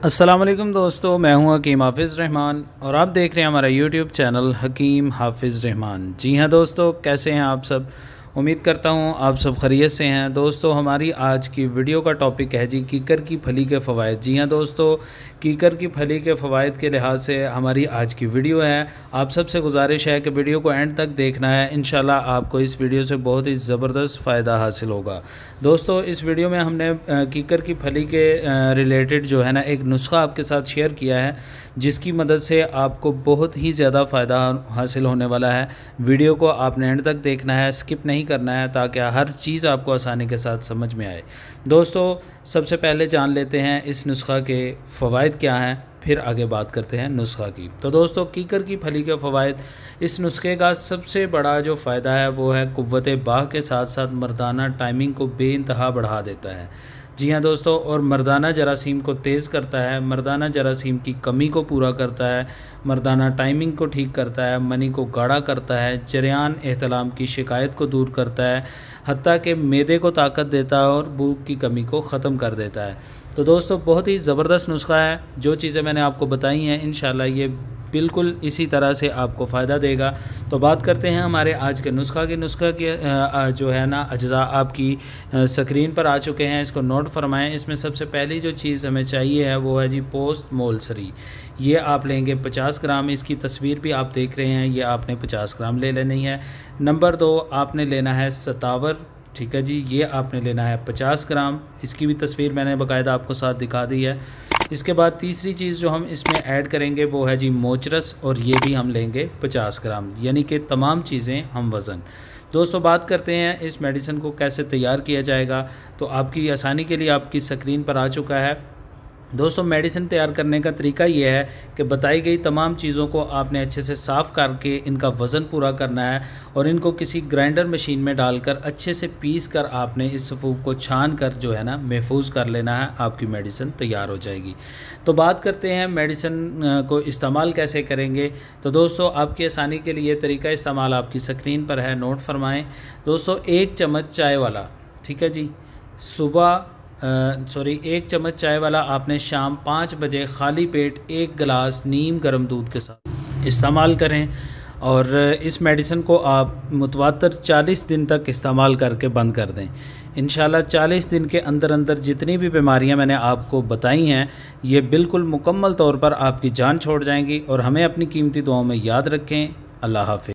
अस्सलाम वालेकुम दोस्तों, मैं हूं हकीम हाफिज़ रहमान और आप देख रहे हैं हमारा यूट्यूब चैनल हकीम हाफिज़ रहमान। जी हां दोस्तों, कैसे हैं आप सब? उम्मीद करता हूं आप सब खैरियत से हैं। दोस्तों, हमारी आज की वीडियो का टॉपिक है जी कीकर की फली के फ़वाइद। जी हां दोस्तों, कीकर की फली के फ़वाइद के लिहाज से हमारी आज की वीडियो है। आप सबसे गुजारिश है कि वीडियो को एंड तक देखना है। इंशाल्लाह आपको इस वीडियो से बहुत ही ज़बरदस्त फ़ायदा हासिल होगा। दोस्तों, इस वीडियो में हमने कीकर की फली के रिलेटेड जो है ना एक नुस्खा आपके साथ शेयर किया है, जिसकी मदद से आपको बहुत ही ज़्यादा फ़ायदा हासिल होने वाला है। वीडियो को आपने एंड तक देखना है, स्किप नहीं करना है, ताकि हर चीज़ आपको आसानी के साथ समझ में आए। दोस्तों, सबसे पहले जान लेते हैं इस नुस्खा के फ़वाइद क्या हैं, फिर आगे बात करते हैं नुस्खा की। तो दोस्तों, कीकर की फली के फ़वाइद, इस नुस्खे का सबसे बड़ा जो फ़ायदा है वो है क़ुव्वत बाह के साथ साथ मर्दाना टाइमिंग को बेइंतहा बढ़ा देता है। जी हाँ दोस्तों, और मर्दाना जरासीम को तेज़ करता है, मर्दाना जरासीम की कमी को पूरा करता है, मर्दाना टाइमिंग को ठीक करता है, मनी को गाढ़ा करता है, जरियान एहतलाम की शिकायत को दूर करता है, हत्ता कि मैदे को ताकत देता है और भूख की कमी को ख़त्म कर देता है। तो दोस्तों, बहुत ही ज़बरदस्त नुस्खा है। जो चीज़ें मैंने आपको बताई हैं, इंशाल्लाह ये बिल्कुल इसी तरह से आपको फ़ायदा देगा। तो बात करते हैं हमारे आज के नुस्खा की। नुस्खा के जो है ना अज्जा आपकी स्क्रीन पर आ चुके हैं, इसको नोट फरमाएं। इसमें सबसे पहली जो चीज़ हमें चाहिए है वो है जी पोस्ट मोलसरी। ये आप लेंगे 50 ग्राम। इसकी तस्वीर भी आप देख रहे हैं, ये आपने 50 ग्राम ले लेनी है। नंबर 2, आपने लेना है सतावर। ठीक है जी, ये आपने लेना है 50 ग्राम। इसकी भी तस्वीर मैंने बाकायदा आपको साथ दिखा दी है। इसके बाद तीसरी चीज़ जो हम इसमें ऐड करेंगे वो है जी मोचरस, और ये भी हम लेंगे 50 ग्राम, यानी कि तमाम चीज़ें हम वज़न। दोस्तों, बात करते हैं इस मेडिसिन को कैसे तैयार किया जाएगा। तो आपकी आसानी के लिए आपकी स्क्रीन पर आ चुका है। दोस्तों, मेडिसिन तैयार करने का तरीका ये है कि बताई गई तमाम चीज़ों को आपने अच्छे से साफ़ करके इनका वज़न पूरा करना है और इनको किसी ग्राइंडर मशीन में डालकर अच्छे से पीस कर आपने इस सफ़ूफ को छान कर जो है ना महफूज कर लेना है। आपकी मेडिसिन तैयार हो जाएगी। तो बात करते हैं मेडिसिन को इस्तेमाल कैसे करेंगे। तो दोस्तों, आपकी आसानी के लिए तरीका इस्तेमाल आपकी स्क्रीन पर है, नोट फरमाएँ। दोस्तों, 1 चम्मच चाय वाला, ठीक है जी, सुबह 1 चम्मच चाय वाला आपने शाम 5 बजे खाली पेट 1 गिलास नीम गर्म दूध के साथ इस्तेमाल करें। और इस मेडिसिन को आप मुतवातर 40 दिन तक इस्तेमाल करके बंद कर दें। इंशाल्लाह 40 दिन के अंदर अंदर जितनी भी बीमारियां मैंने आपको बताई हैं, ये बिल्कुल मुकम्मल तौर पर आपकी जान छोड़ जाएंगी। और हमें अपनी कीमती दुआओं में याद रखें। अल्लाह हाफ़िज़।